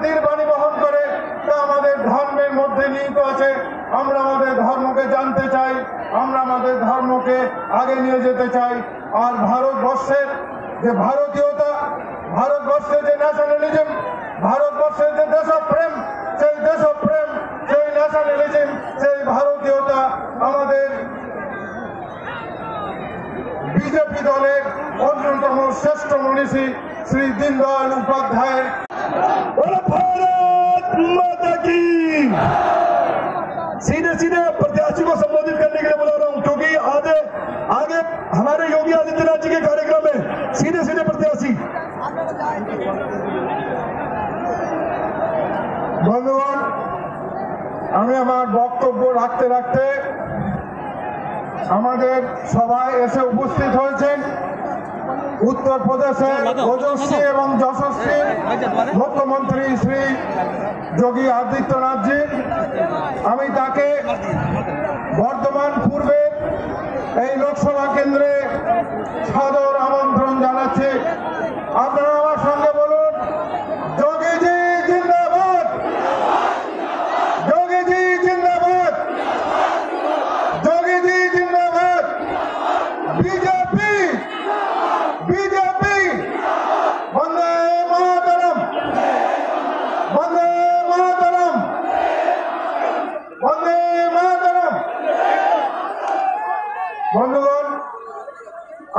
শান্তির বাণী বহন করে, তা আমাদের ধর্মের মধ্যে নিহিত আছে। আমরা আমাদের ধর্মকে জানতে চাই, আমরা আমাদের ধর্মকে আগে নিয়ে যেতে চাই। আর ভারতবর্ষের যে ভারতীয়তা, ভারতবর্ষের যে ন্যাশনালিজম, ভারতবর্ষের যে দেশপ্রেম, সেই দেশপ্রেম, সেই ন্যাশনালিজম, সেই ভারতীয়তা আমাদের বিজেপি দলের অন্যতম শ্রেষ্ঠ মনীষী श्री दीनदयाल उपाध्याय भारत माता की। सीधे सीधे प्रत्याशी को संबोधित करने के लिए बुला रहा हूं, क्योंकि आगे हमारे योगी आदित्यनाथ जी के कार्यक्रम में सीधे सीधे प्रत्याशी। बंधुगण, আমি আমার বক্তব্য রাখতে রাখতে আমাদের সভায় এসে উপস্থিত হয়েছেন उत्तर प्रदेशের ओजस्वी एवं यशस्वी मुख्यमंत्री श्री योगी आदित्यनाथ जी। আমি তাকে বর্ধমান পূর্বে এই লোকসভা কেন্দ্রে সাদর আমন্ত্রণ জানাচ্ছি। আপনারা আমার সঙ্গে বলুন, যোগীজি জিন্দাবাদ, যোগীজি জিন্দাবাদ, যোগীজি জিন্দাবাদ, বিজেপি बीजेपी, वंदे मातरम, वंदे मातरम, वंदे मातरम। बंधुगण,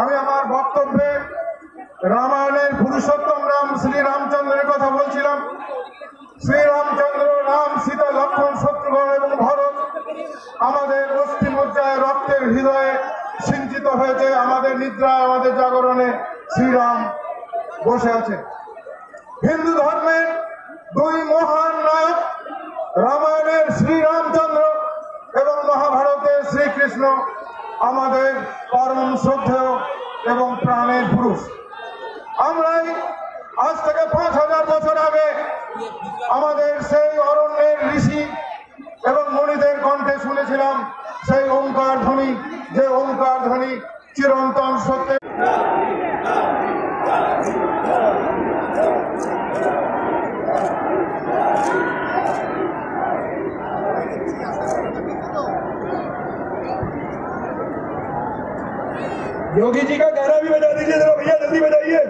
আমি আমার বক্তব্যে রামায়ণের পুরুষোত্তম রাম শ্রী রামচন্দ্রের কথা বলছিলাম। শ্রী রামচন্দ্র, রাম, সীতা, লক্ষ্মণ, শত্রুঘ্ন এবং ভরত আমাদের অস্থিমজ্জায়, রক্তের হৃদয়ে সিঞ্চিত হয়েছে। আমাদের নিদ্রায়, আমাদের জাগরণে শ্রীরাম বসে আছে। হিন্দু ধর্মের দুই মহান নায়ক, রামায়ণের শ্রীরামচন্দ্র এবং মহাভারতের শ্রীকৃষ্ণ আমাদের পরম শ্রদ্ধেয় এবং প্রাণের পুরুষ। আমরাই আজ থেকে 5000 বছর আগে আমাদের সেই অরণ্যের ঋষি এবং মুনিদের কণ্ঠে শুনেছিলাম সেই ওঙ্কার ধ্বনি, যে ওঙ্কার ধ্বনি চিরন্তন সত্য। योगी जी का गाना भी बजा दीजिए जरा भैया, जल्दी बजाइए।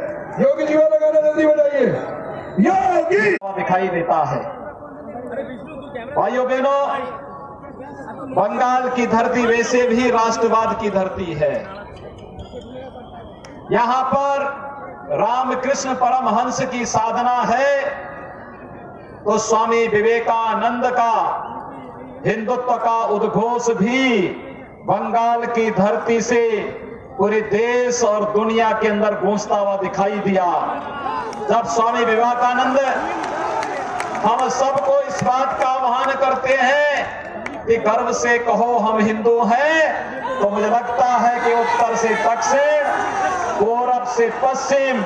योगी जी वाला गाना जल्दी बजाइए। योगी दिखाई देता है। भाइयों बहनों, बंगाल की धरती वैसे भी राष्ट्रवाद की धरती है। यहां पर रामकृष्ण परमहंस की साधना है, तो स्वामी विवेकानंद का हिंदुत्व का उद्घोष भी बंगाल की धरती से पूरे देश और दुनिया के अंदर गूंजता हुआ दिखाई दिया। जब स्वामी विवेकानंद हम सबको इस बात का आह्वान करते हैं कि गर्व से कहो हम हिंदू हैं, तो मुझे लगता है कि उत्तर से दक्षिण, पूरब से पश्चिम,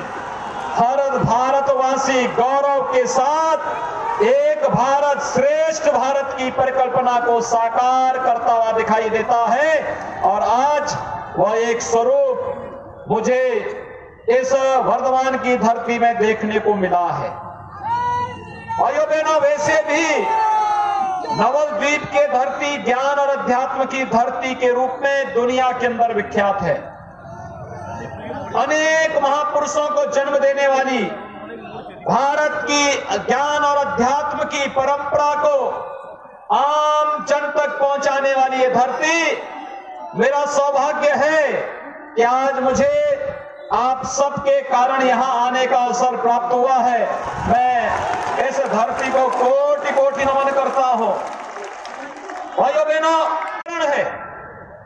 हर भारतवासी गौरव के साथ एक भारत श्रेष्ठ भारत की परिकल्पना को साकार करता हुआ दिखाई देता है। और आज वह एक स्वरूप मुझे इस वर्धमान की धरती में देखने को मिला है। भाइयों बहनों, वैसे भी नवद्वीप के धरती ज्ञान और अध्यात्म की धरती के रूप में दुनिया के अंदर विख्यात है। अनेक महापुरुषों को जन्म देने वाली, भारत की ज्ञान और अध्यात्म की परंपरा को आम जन तक पहुंचाने वाली ये धरती, मेरा सौभाग्य है कि आज मुझे आप सबके कारण यहां आने का अवसर प्राप्त हुआ है। मैं इस धरती को कोटि कोटि नमन करता हूं। भाइयों बहनों, है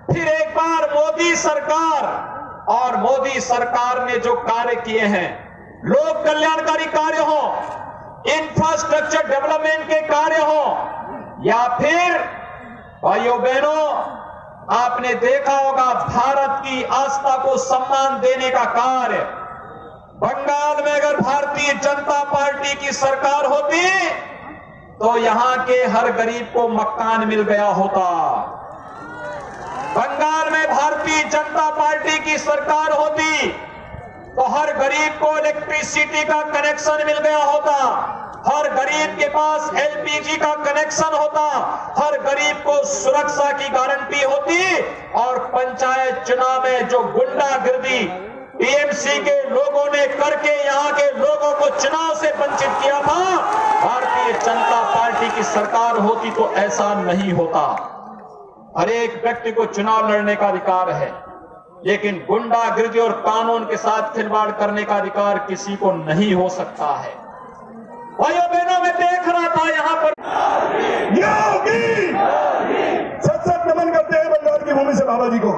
फिर एक बार मोदी सरकार और मोदी सरकार ने जो कार्य किए हैं, लोक कल्याणकारी कार्य हो, इंफ्रास्ट्रक्चर डेवलपमेंट के कार्य हो, या फिर भाइयों बहनों आपने देखा होगा भारत की आस्था को सम्मान देने का कार्य। बंगाल में अगर भारतीय जनता पार्टी की सरकार होती तो यहां के हर गरीब को मकान मिल गया होता। बंगाल में भारतीय जनता पार्टी की सरकार होती तो हर गरीब को इलेक्ट्रिसिटी का कनेक्शन मिल गया होता, हर गरीब के पास एलपीजी का कनेक्शन होता, हर गरीब को सुरक्षा की गारंटी होती, और पंचायत चुनाव में जो गुंडागर्दी टीएमसी के लोगों ने करके यहां के लोगों को चुनाव से वंचित किया था, भारतीय जनता पार्टी की सरकार होती तो ऐसा नहीं होता। हर एक व्यक्ति को चुनाव लड़ने का अधिकार है, लेकिन गुंडागर्दी और कानून के साथ खिलवाड़ करने का अधिकार किसी को नहीं हो सकता है। भाइयों बहनों, मैं देख रहा था यहां पर सत नमन करते हैं बंगाल की भूमि से बाबा जी को।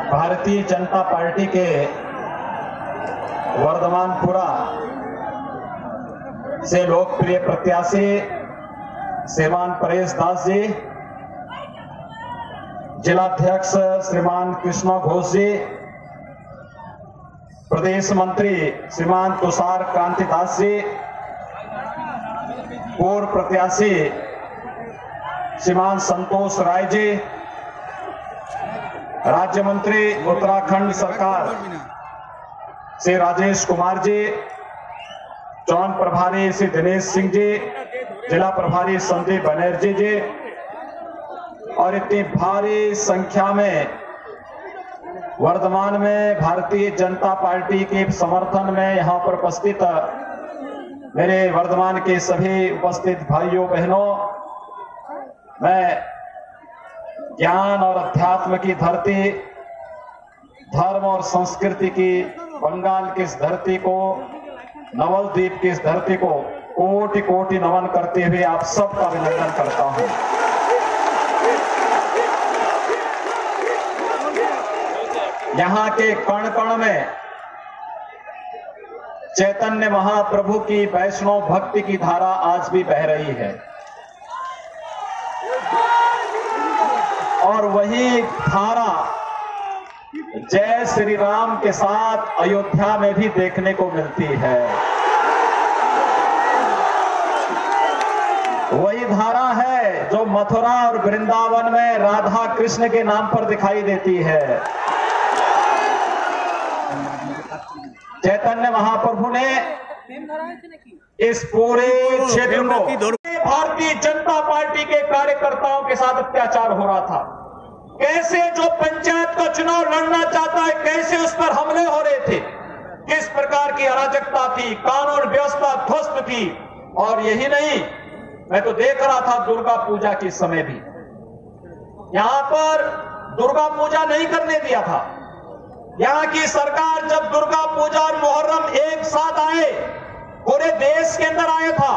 भारतीय जनता पार्टी के वर्धमानपुरा से लोकप्रिय प्रत्याशी श्रीमान परेश दास जी, जिलाध्यक्ष श्रीमान कृष्ण घोष जी, प्रदेश मंत्री श्रीमान तुषार कांति दास जी, पूर्व प्रत्याशी श्रीमान संतोष राय जी, राज्य मंत्री उत्तराखंड सरकार श्री राजेश कुमार जी, चौन प्रभारी श्री दिनेश सिंह जी, जिला प्रभारी संदीप बनर्जी जी, और इतनी भारी संख्या में वर्धमान में भारतीय जनता पार्टी के समर्थन में यहां पर उपस्थित मेरे वर्धमान के सभी उपस्थित भाइयों बहनों, मैं ज्ञान और अध्यात्म की धरती, धर्म और संस्कृति की बंगाल की इस धरती को, नवलद्वीप की इस धरती को कोटि कोटि नमन करते हुए आप सबका अभिनंदन करता हूं। यहां के कण कण में चैतन्य महाप्रभु की वैष्णव भक्ति की धारा आज भी बह रही है, और वही धारा जय श्री राम के साथ अयोध्या में भी देखने को मिलती है। वही धारा है जो मथुरा और वृंदावन में राधा कृष्ण के नाम पर दिखाई देती है। चैतन्य महाप्रभु ने इस पूरे क्षेत्र को भारतीय जनता पार्टी के कार्यकर्ताओं के साथ अत्याचार हो रहा था। कैसे जो पंचायत का चुनाव लड़ना चाहता है, कैसे उस पर हमले हो रहे थे, किस प्रकार की अराजकता थी, कानून व्यवस्था ध्वस्त थी। और यही नहीं, मैं तो देख रहा था दुर्गा पूजा के समय भी यहां पर दुर्गा पूजा नहीं करने दिया था। यहां की सरकार जब दुर्गा पूजा और मुहर्रम एक साथ आए, पूरे देश के अंदर आया था,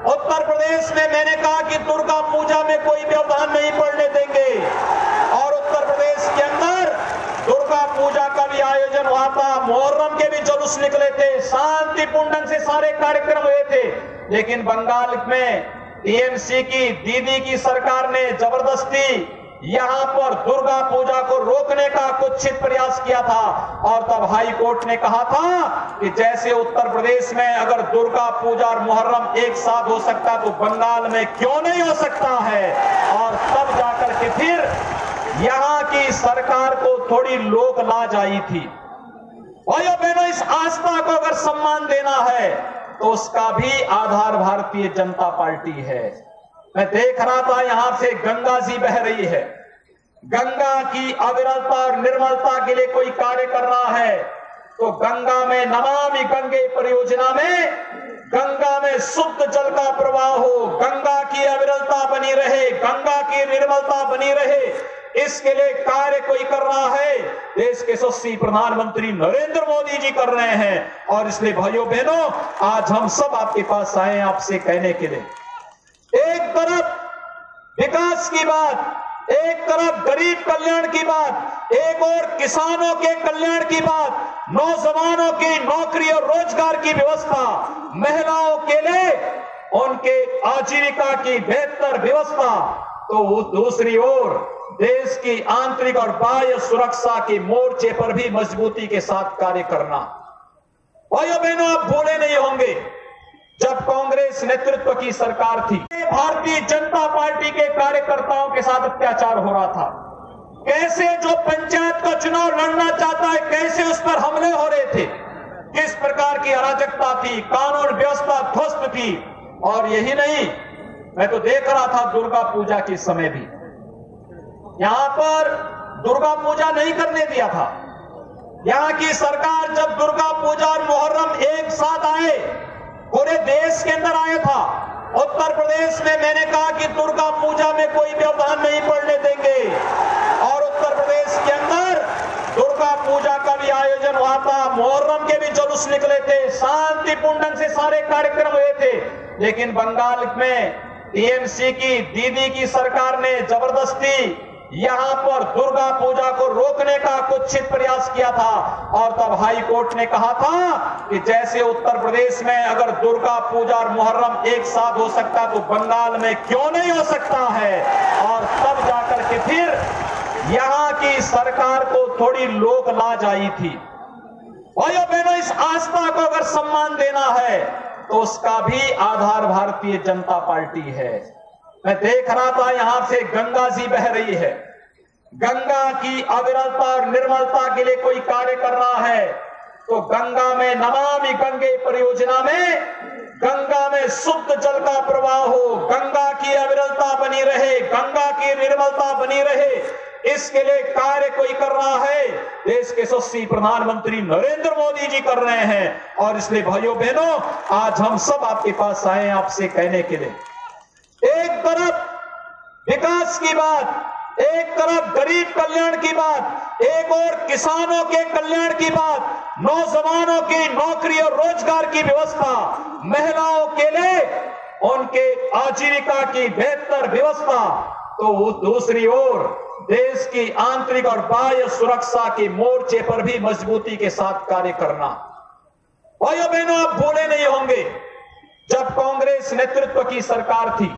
उत्तर प्रदेश में मैंने कहा कि दुर्गा पूजा में कोई व्यवधान नहीं पड़ने देंगे, और उत्तर प्रदेश के अंदर दुर्गा पूजा का भी आयोजन हुआ था, मुहर्रम के भी जुलूस निकले थे, शांतिपूर्ण ढंग से सारे कार्यक्रम हुए थे। लेकिन बंगाल में टीएमसी की दीदी की सरकार ने जबरदस्ती यहां पर दुर्गा पूजा को रोकने का कुत्सित प्रयास किया था, और तब हाई कोर्ट ने कहा था कि जैसे उत्तर प्रदेश में अगर दुर्गा पूजा और मुहर्रम एक साथ हो सकता तो बंगाल में क्यों नहीं हो सकता है। और तब जाकर के फिर यहां की सरकार को थोड़ी लोक लाज आई थी। भाइयों बहनों, इस आस्था को अगर सम्मान देना है तो उसका भी आधार भारतीय जनता पार्टी है। मैं देख रहा था यहां से गंगा जी बह रही है, गंगा की अविरलता और निर्मलता के लिए कोई कार्य कर रहा है तो गंगा में नमामि गंगे परियोजना में गंगा में शुद्ध जल का प्रवाह हो, गंगा की अविरलता बनी रहे, गंगा की निर्मलता बनी रहे, इसके लिए कार्य कोई कर रहा है। देश के यशस्वी प्रधानमंत्री नरेंद्र मोदी जी कर रहे हैं। और इसलिए भाइयों बहनों, आज हम सब आपके पास आए हैं आपसे कहने के लिए, एक तरफ विकास की बात, एक तरफ गरीब कल्याण की बात, एक और किसानों के कल्याण की बात, नौजवानों की नौकरी और रोजगार की व्यवस्था, महिलाओं के लिए उनके आजीविका की बेहतर व्यवस्था, तो दूसरी ओर देश की आंतरिक और बाह्य सुरक्षा के मोर्चे पर भी मजबूती के साथ कार्य करना। भाइयों बहनों, आप भूले नहीं होंगे जब कांग्रेस नेतृत्व की सरकार थी, भारतीय जनता पार्टी के कार्यकर्ताओं के साथ अत्याचार हो रहा था। कैसे जो पंचायत का चुनाव लड़ना चाहता है, कैसे उस पर हमले हो रहे थे, किस प्रकार की अराजकता थी, कानून व्यवस्था ध्वस्त थी। और यही नहीं, मैं तो देख रहा था दुर्गा पूजा के समय भी यहां पर दुर्गा पूजा नहीं करने दिया था। यहां की सरकार जब दुर्गा पूजा और मुहर्रम एक साथ आए, पूरे देश के अंदर आया था। उत्तर प्रदेश में मैंने कहा कि दुर्गा पूजा में कोई व्यवधान नहीं पड़ने देंगे, और उत्तर प्रदेश के अंदर दुर्गा पूजा का भी आयोजन हुआ था, मुहर्रम के भी जुलूस निकले थे, शांतिपूर्ण ढंग से सारे कार्यक्रम हुए थे। लेकिन बंगाल में टीएमसी की दीदी की सरकार ने जबरदस्ती यहां पर दुर्गा पूजा को रोकने का कुत्सित प्रयास किया था, और तब हाई कोर्ट ने कहा था कि जैसे उत्तर प्रदेश में अगर दुर्गा पूजा और मुहर्रम एक साथ हो सकता तो बंगाल में क्यों नहीं हो सकता है। और तब जाकर के फिर यहां की सरकार को थोड़ी लोक लाज आई थी। भाइयों बहनों, इस आस्था को अगर सम्मान देना है तो उसका भी आधार भारतीय जनता पार्टी है। मैं देख रहा था यहां से गंगा जी बह रही है, गंगा की अविरलता और निर्मलता के लिए कोई कार्य कर रहा है तो गंगा में नमामि गंगे परियोजना में गंगा में शुद्ध जल का प्रवाह हो, गंगा की अविरलता बनी रहे, गंगा की निर्मलता बनी रहे, इसके लिए कार्य कोई कर रहा है। देश के यशस्वी प्रधानमंत्री नरेंद्र मोदी जी कर रहे हैं। और इसलिए भाइयों बहनों, आज हम सब आपके पास आए हैं आपसे कहने के लिए, एक तरफ विकास की बात, एक तरफ गरीब कल्याण की बात, एक और किसानों के कल्याण की बात, नौजवानों की नौकरी और रोजगार की व्यवस्था, महिलाओं के लिए उनके आजीविका की बेहतर व्यवस्था, तो दूसरी ओर देश की आंतरिक और बाह्य सुरक्षा के मोर्चे पर भी मजबूती के साथ कार्य करना। भाइयों बहनों, आप भूले नहीं होंगे जब कांग्रेस नेतृत्व की सरकार थी,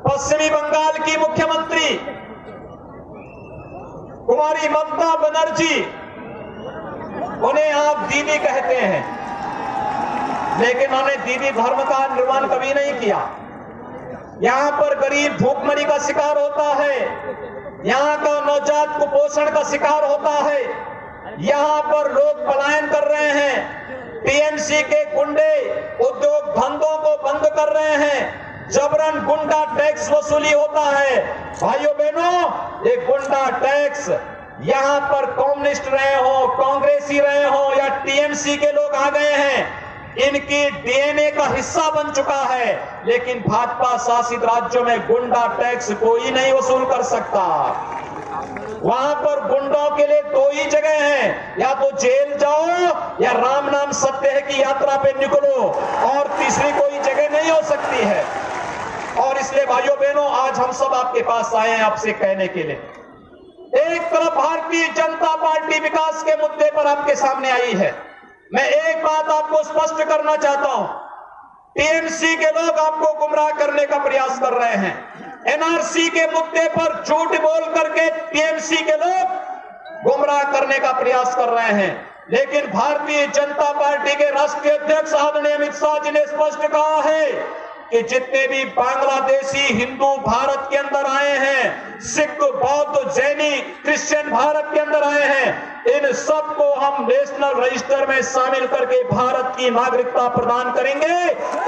पश्चिमी बंगाल की मुख्यमंत्री कुमारी ममता बनर्जी, उन्हें आप दीदी कहते हैं, लेकिन उन्होंने दीदी धर्म का निर्माण कभी नहीं किया। यहां पर गरीब भूखमरी का शिकार होता है, यहां का नवजात कुपोषण का शिकार होता है, यहां पर लोग पलायन कर रहे हैं, टीएमसी के गुंडे उद्योग धंधों को बंद कर रहे हैं, जबरन गुंडा टैक्स वसूली होता है। भाइयों बहनों, ये गुंडा टैक्स यहां पर कम्युनिस्ट रहे हो, कांग्रेसी रहे हो या टीएमसी के लोग आ गए हैं, इनकी डीएनए का हिस्सा बन चुका है। लेकिन भाजपा शासित राज्यों में गुंडा टैक्स कोई नहीं वसूल कर सकता। वहां पर गुंडों के लिए दो ही जगह हैं, या तो जेल जाओ या राम नाम सत्य है की यात्रा पे निकलो, और तीसरी कोई जगह नहीं हो सकती है। और इसलिए भाइयों बहनों, आज हम सब आपके पास आए हैं आपसे कहने के लिए, एक तरफ भारतीय जनता पार्टी विकास के मुद्दे पर आपके सामने आई है। मैं एक बात आपको स्पष्ट करना चाहता हूं, टीएमसी के लोग आपको गुमराह करने का प्रयास कर रहे हैं। एनआरसी के मुद्दे पर झूठ बोल करके टीएमसी के लोग गुमराह करने का प्रयास कर रहे हैं। लेकिन भारतीय जनता पार्टी के राष्ट्रीय अध्यक्ष आदरणीय अमित शाह जी ने स्पष्ट कहा है कि जितने भी बांग्लादेशी हिंदू भारत के अंदर आए हैं, सिख, बौद्ध, जैनी, क्रिश्चियन भारत के अंदर आए हैं, इन सबको हम नेशनल रजिस्टर में शामिल करके भारत की नागरिकता प्रदान करेंगे।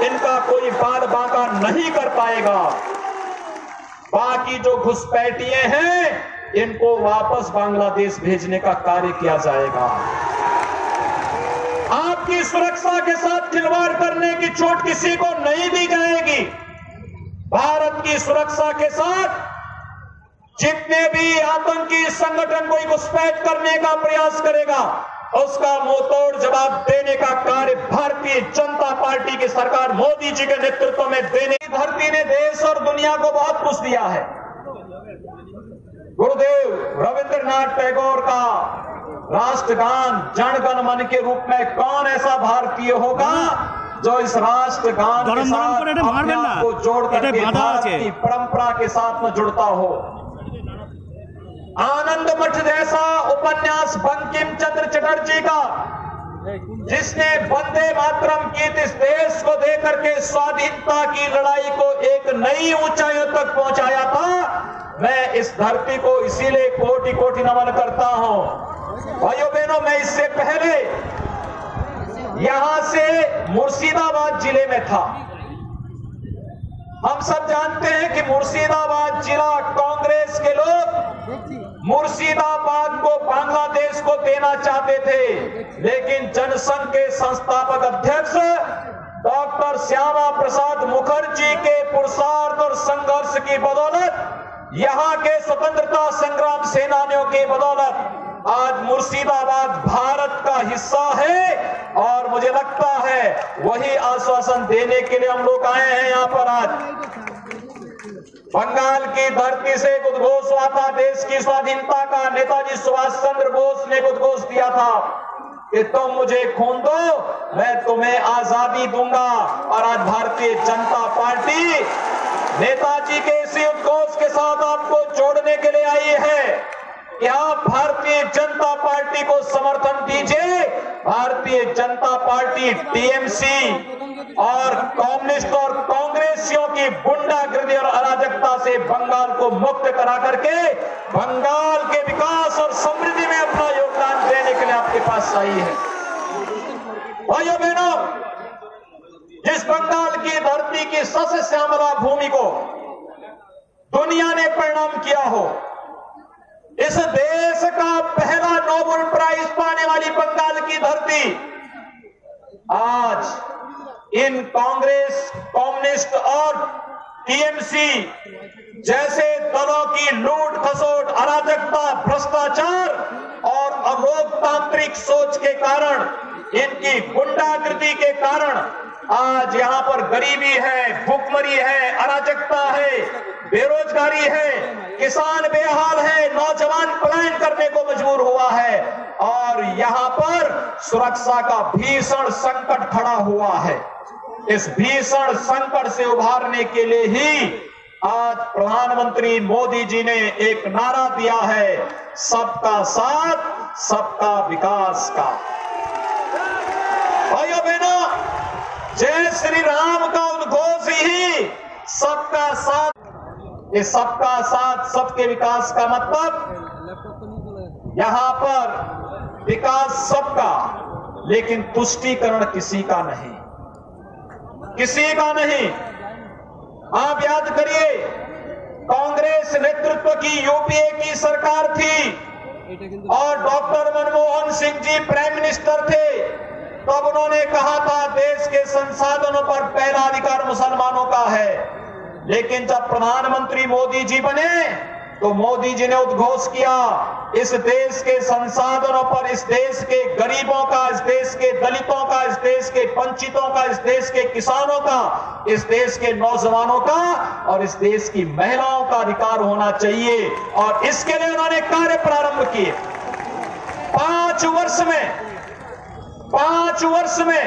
इनका कोई बाल बांका नहीं कर पाएगा। बाकी जो घुसपैठिए हैं, इनको वापस बांग्लादेश भेजने का कार्य किया जाएगा। आपकी सुरक्षा के साथ खिलवाड़ करने की छूट किसी को नहीं दी जाएगी। भारत की सुरक्षा के साथ जितने भी आतंकी संगठन कोई घुसपैठ करने का प्रयास करेगा, उसका मुंहतोड़ जवाब देने का कार्य भारतीय जनता पार्टी की सरकार मोदी जी के नेतृत्व में देने की धरती ने देश और दुनिया को बहुत कुछ दिया है। गुरुदेव रविंद्रनाथ टैगोर का राष्ट्रगान जन गण मन के रूप में कौन ऐसा भारतीय होगा जो इस राष्ट्रगान के साथ अपने आप को जोड़ करके भारत की परंपरा के साथ में जुड़ता हो। आनंद मठ जैसा उपन्यास बंकिम चंद्र चटर्जी का, जिसने वंदे मातरम गीत इस देश को देकर के स्वाधीनता की लड़ाई को एक नई ऊंचाइयों तक पहुंचाया था, मैं इस धरती को इसीलिए कोटि कोटि नमन करता हूं। भाइयों बहनों, मैं इससे पहले यहां से मुर्शिदाबाद जिले में था। हम सब जानते हैं कि मुर्शिदाबाद जिला कांग्रेस के लोग मुर्शिदाबाद को बांग्लादेश को देना चाहते थे, लेकिन जनसंघ के संस्थापक अध्यक्ष डॉक्टर श्यामा प्रसाद मुखर्जी के पुरुषार्थ और संघर्ष की बदौलत, यहां के स्वतंत्रता संग्राम सेनानियों की बदौलत आज मुर्शिदाबाद भारत का हिस्सा है। और मुझे लगता है वही आश्वासन देने के लिए हम लोग आए हैं यहां पर। आज बंगाल की धरती से एक उद्घोष हुआ था देश की स्वाधीनता का। नेताजी सुभाष चंद्र बोस ने उद्घोष दिया था कि तुम मुझे खून दो, मैं तुम्हें आजादी दूंगा। और आज भारतीय जनता पार्टी नेताजी के इसी उद्घोष के साथ आपको जोड़ने के लिए आई है कि आप भारतीय जनता पार्टी को समर्थन दीजिए। भारतीय जनता पार्टी टीएमसी और कम्युनिस्ट और कांग्रेसियों की गुंडागर्दी और अराजकता से बंगाल को मुक्त करा करके बंगाल के विकास और समृद्धि में अपना योगदान देने के लिए आपके पास आई है। भाइयों बहनों, जिस बंगाल की धरती की सस्य श्यामला भूमि को दुनिया ने प्रणाम किया हो, इस देश का पहला नोबेल प्राइज पाने वाली बंगाल की धरती आज इन कांग्रेस, कम्युनिस्ट और टीएमसी जैसे दलों की लूट खसोट, अराजकता, भ्रष्टाचार और अलोकतांत्रिक सोच के कारण, इनकी गुंडागर्दी के कारण आज यहां पर गरीबी है, भूखमरी है, अराजकता है, बेरोजगारी है, किसान बेहाल है, नौजवान पलायन करने को मजबूर हुआ है और यहां पर सुरक्षा का भीषण संकट खड़ा हुआ है। इस भीषण संकट से उभारने के लिए ही आज प्रधानमंत्री मोदी जी ने एक नारा दिया है, सबका साथ सबका विकास का। भाइयों बहनों, जय श्री राम का उद्घोष ही सबका साथ, ये सबका साथ सबके विकास का मतलब यहां पर विकास सबका, लेकिन तुष्टीकरण किसी का नहीं, किसी का नहीं। आप याद करिए, कांग्रेस नेतृत्व की यूपीए की सरकार थी और doctor Manmohan Singh ji prime minister थे। तब उन्होंने कहा था देश के संसाधनों पर पहला अधिकार मुसलमानों का है। लेकिन जब प्रधानमंत्री मोदी जी बने तो मोदी जी ने उद्घोष किया, इस देश के संसाधनों पर, इस देश के गरीबों का, इस देश के दलितों का, इस देश के वंचितों का, इस देश के किसानों का, इस देश के नौजवानों का और इस देश की महिलाओं का अधिकार होना चाहिए। और इसके लिए उन्होंने कार्य प्रारंभ किए। 5 वर्ष में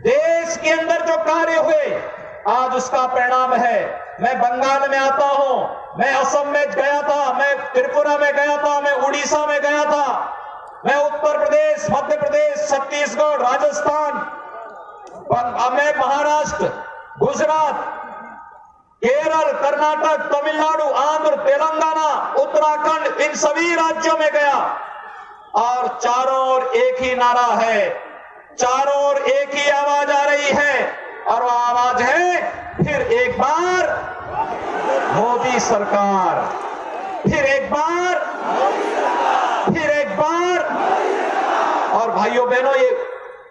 देश के अंदर जो कार्य हुए, आज उसका परिणाम है। मैं बंगाल में आता हूं, मैं असम में गया था, मैं त्रिपुरा में गया था, मैं उड़ीसा में गया था, मैं उत्तर प्रदेश, मध्य प्रदेश, छत्तीसगढ़, राजस्थान, मैं महाराष्ट्र, गुजरात, केरल, कर्नाटक, तमिलनाडु, आंध्र, तेलंगाना, उत्तराखंड, इन सभी राज्यों में गया और चारों ओर एक ही नारा है, चारों ओर एक ही आवाज आ रही है और वो आवाज है, फिर एक बार मोदी सरकार, फिर एक बार, फिर एक बार। और भाइयों बहनों, ये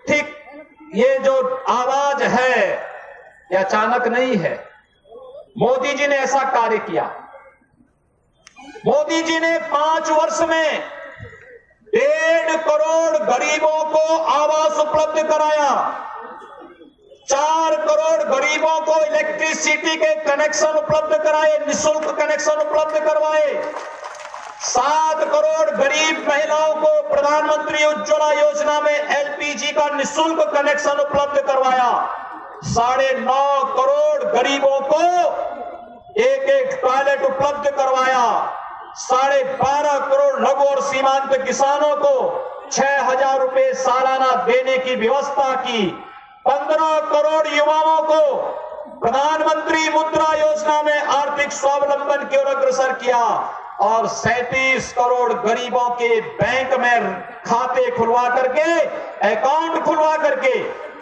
ठीक, ये जो आवाज है ये अचानक नहीं है। मोदी जी ने ऐसा कार्य किया। मोदी जी ने 5 वर्ष में 1.5 करोड़ गरीबों को आवास उपलब्ध कराया, 4 करोड़ गरीबों को इलेक्ट्रिसिटी के कनेक्शन उपलब्ध कराए, निःशुल्क कनेक्शन उपलब्ध करवाए, 7 करोड़ गरीब महिलाओं को प्रधानमंत्री उज्ज्वला योजना में एलपीजी का निःशुल्क कनेक्शन उपलब्ध करवाया, 9.5 करोड़ गरीबों को एक टॉयलेट उपलब्ध करवाया, 12.5 करोड़ लघु और सीमांत किसानों को 6,000 रुपए सालाना देने की व्यवस्था की। 15 करोड़ युवाओं को प्रधानमंत्री मुद्रा योजना में आर्थिक स्वावलंबन की ओर अग्रसर किया और 37 करोड़ गरीबों के बैंक में खाते खुलवा करके, अकाउंट खुलवा करके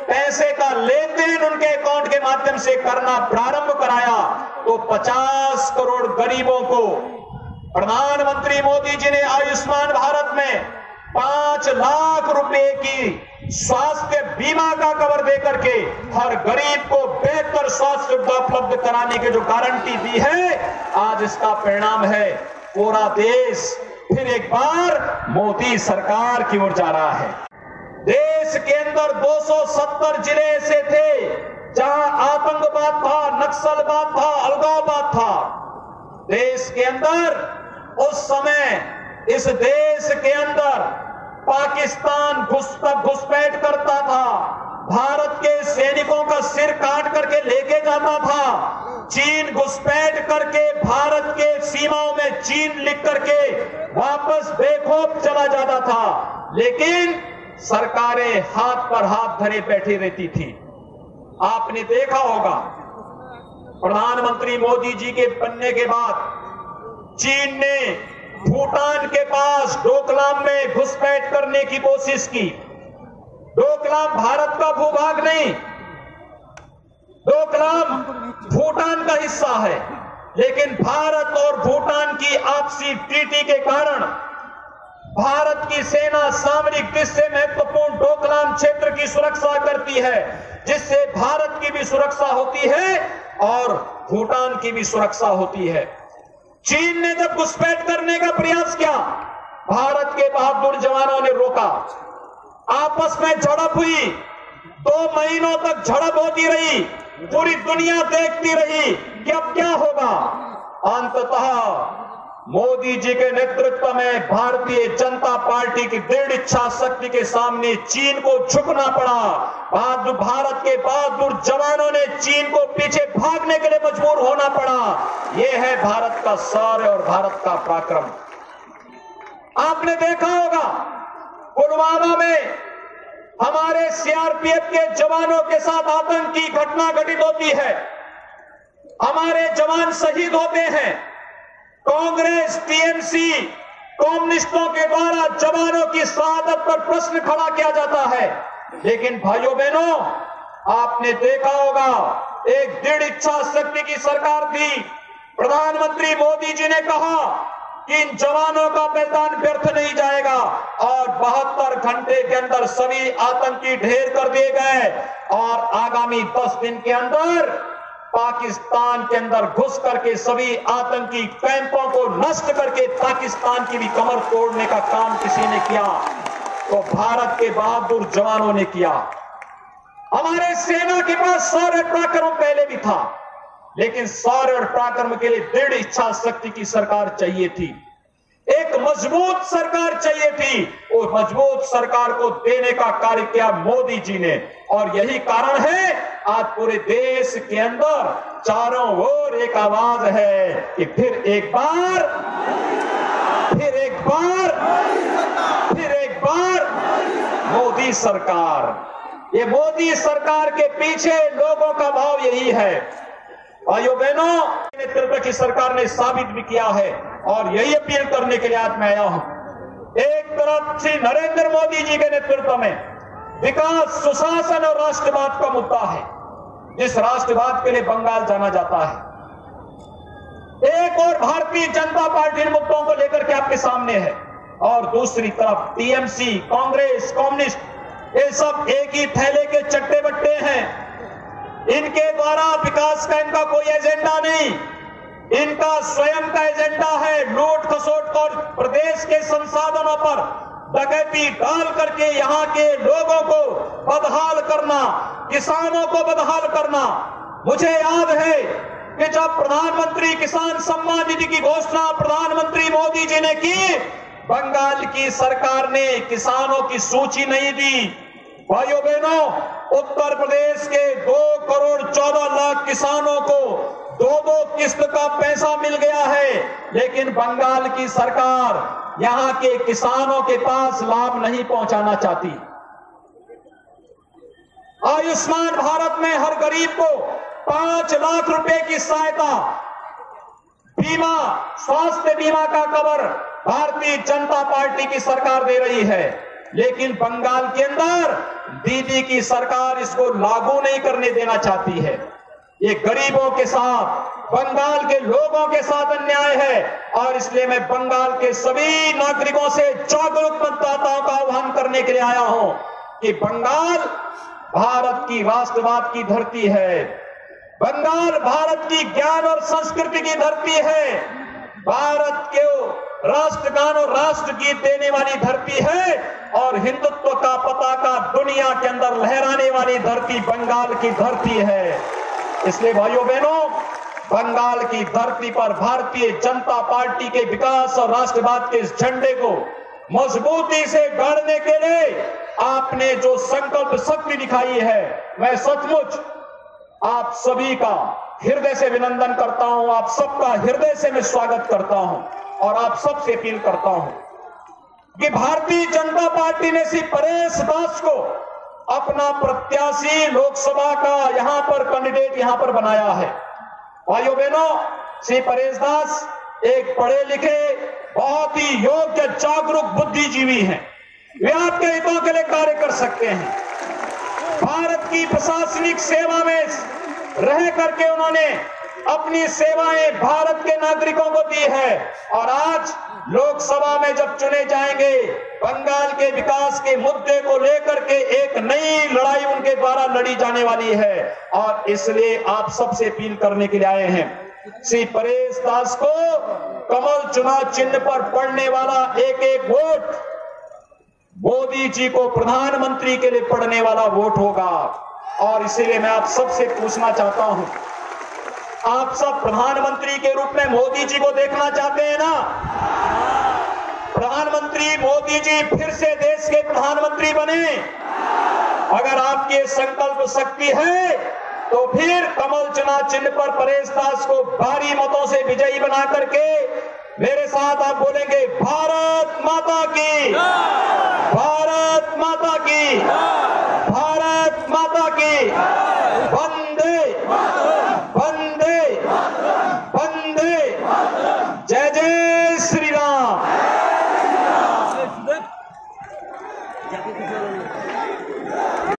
पैसे का लेन देन उनके अकाउंट के माध्यम से करना प्रारंभ कराया। तो 50 करोड़ गरीबों को प्रधानमंत्री मोदी जी ने आयुष्मान भारत में 5 लाख रुपए की स्वास्थ्य बीमा का कवर दे करके हर गरीब को बेहतर स्वास्थ्य सुविधा उपलब्ध कराने की जो गारंटी दी है, आज इसका परिणाम है पूरा देश फिर एक बार मोदी सरकार की ओर जा रहा है। देश के अंदर 270 जिले ऐसे थे जहां आतंकवाद था, नक्सलवाद था, अलगाववाद था। देश के अंदर उस समय इस देश के अंदर पाकिस्तान घुसपैठ करता था, भारत के सैनिकों का सिर काट करके लेके जाता था। चीन घुसपैठ करके भारत के सीमाओं में चीन लिख करके वापस बेखौफ चला जाता था, लेकिन सरकारें हाथ पर हाथ धरे बैठी रहती थी। आपने देखा होगा प्रधानमंत्री मोदी जी के बनने के बाद चीन ने भूटान के पास डोकलाम में घुसपैठ करने की कोशिश की। डोकलाम भारत का भूभाग नहीं, डोकलाम भूटान का हिस्सा है, लेकिन भारत और भूटान की आपसी ट्रीटी के कारण भारत की सेना सामरिक दृष्टि से महत्वपूर्ण डोकलाम क्षेत्र की सुरक्षा करती है, जिससे भारत की भी सुरक्षा होती है और भूटान की भी सुरक्षा होती है। चीन ने जब घुसपैठ करने का प्रयास किया, भारत के बहादुर जवानों ने रोका। आपस में झड़प हुई, 2 महीनों तक झड़प होती रही, पूरी दुनिया देखती रही कि अब क्या होगा। अंततः मोदी जी के नेतृत्व में भारतीय जनता पार्टी की दृढ़ इच्छा शक्ति के सामने चीन को झुकना पड़ा। भारत के बहादुर जवानों ने चीन को पीछे भागने के लिए मजबूर होना पड़ा। यह है भारत का शौर्य और भारत का पराक्रम। आपने देखा होगा पुलवामा में हमारे सीआरपीएफ के जवानों के साथ आतंकी घटना घटित होती है, हमारे जवान शहीद होते हैं। कांग्रेस, टीएमसी, कम्युनिस्टों के द्वारा जवानों की शहादत पर प्रश्न खड़ा किया जाता है, लेकिन भाइयों बहनों आपने देखा होगा एक दृढ़ इच्छा शक्ति की सरकार थी। प्रधानमंत्री मोदी जी ने कहा कि इन जवानों का बलिदान व्यर्थ नहीं जाएगा और 72 घंटे के अंदर सभी आतंकी ढेर कर दिए गए और आगामी 10 दिन के अंदर पाकिस्तान के अंदर घुस करके सभी आतंकी कैंपों को नष्ट करके पाकिस्तान की भी कमर तोड़ने का काम किसी ने किया तो भारत के बहादुर जवानों ने किया। हमारे सेना के पास शौर्य पराक्रम पहले भी था, लेकिन शौर्य और पराक्रम के लिए दृढ़ इच्छा शक्ति की सरकार चाहिए थी, एक मजबूत सरकार चाहिए थी। और मजबूत सरकार को देने का कार्य किया मोदी जी ने, और यही कारण है आज पूरे देश के अंदर चारों ओर एक आवाज है कि फिर एक बार मोदी सरकार। ये मोदी सरकार के पीछे लोगों का भाव यही है। भाइयों बहनों, नेतृत्व की सरकार ने साबित भी किया है और यही अपील करने के लिए आज मैं आया हूं। एक तरफ श्री नरेंद्र मोदी जी के नेतृत्व में विकास, सुशासन और राष्ट्रवाद का मुद्दा है, जिस राष्ट्रवाद के लिए बंगाल जाना जाता है। एक और भारतीय जनता पार्टी इन मुद्दों को लेकर के आपके सामने है, और दूसरी तरफ टीएमसी, कांग्रेस, कम्युनिस्ट, ये सब एक ही थैले के चट्टे बट्टे हैं। इनके द्वारा विकास का इनका कोई एजेंडा नहीं, इनका स्वयं का एजेंडा है लूट खसोट और प्रदेश के संसाधनों पर डकैती डाल करके यहाँ के लोगों को बदहाल करना, किसानों को बदहाल करना। मुझे याद है कि जब प्रधानमंत्री किसान सम्मान निधि की घोषणा प्रधानमंत्री मोदी जी ने की, बंगाल की सरकार ने किसानों की सूची नहीं दी। भाइयों बहनों, उत्तर प्रदेश के 2 करोड़ 14 लाख किसानों को 2-2 किस्त का पैसा मिल गया है, लेकिन बंगाल की सरकार यहां के किसानों के पास लाभ नहीं पहुंचाना चाहती। आयुष्मान भारत में हर गरीब को 5 लाख रुपए की सहायता, बीमा, स्वास्थ्य बीमा का कवर भारतीय जनता पार्टी की सरकार दे रही है, लेकिन बंगाल के अंदर दीदी की सरकार इसको लागू नहीं करने देना चाहती है। ये गरीबों के साथ, बंगाल के लोगों के साथ अन्याय है, और इसलिए मैं बंगाल के सभी नागरिकों से जागरूक मतदाताओं का आह्वान करने के लिए आया हूं कि बंगाल भारत की राष्ट्रवाद की धरती है, बंगाल भारत की ज्ञान और संस्कृति की धरती है, भारत के राष्ट्रगान और राष्ट्रगीत देने वाली धरती है, और हिंदुत्व का पताका दुनिया के अंदर लहराने वाली धरती बंगाल की धरती है। इसलिए भाइयों बहनों, बंगाल की धरती पर भारतीय जनता पार्टी के विकास और राष्ट्रवाद के इस झंडे को मजबूती से गाड़ने के लिए आपने जो संकल्प शक्ति दिखाई है, मैं सचमुच आप सभी का हृदय से अभिनंदन करता हूं, आप सबका हृदय से मैं स्वागत करता हूं, और आप सबसे अपील करता हूं कि भारतीय जनता पार्टी ने श्री परेश दास को अपना प्रत्याशी लोकसभा का यहां पर कैंडिडेट यहां पर बनाया है। भाइयों बहनों, श्री परेश दास एक पढ़े लिखे, बहुत ही योग्य, जागरूक बुद्धिजीवी हैं। वे आपके हितों के लिए कार्य कर सकते हैं। भारत की प्रशासनिक सेवा में रह करके उन्होंने अपनी सेवाएं भारत के नागरिकों को दी है, और आज लोकसभा में जब चुने जाएंगे, बंगाल के विकास के मुद्दे को लेकर के एक नई लड़ाई उनके द्वारा लड़ी जाने वाली है, और इसलिए आप सबसे अपील करने के लिए आए हैं। श्री परेश दास को कमल चुनाव चिन्ह पर पड़ने वाला एक एक वोट मोदी जी को प्रधानमंत्री के लिए पड़ने वाला वोट होगा, और इसीलिए मैं आप सबसे पूछना चाहता हूं, आप सब प्रधानमंत्री के रूप में मोदी जी को देखना चाहते हैं ना? प्रधानमंत्री मोदी जी फिर से देश के प्रधानमंत्री बने। अगर आपकी संकल्प शक्ति है तो फिर कमल चुनाव चिन्ह पर परेश दास को भारी मतों से विजयी बना करके मेरे साथ आप बोलेंगे, भारत माता की, भारत माता की।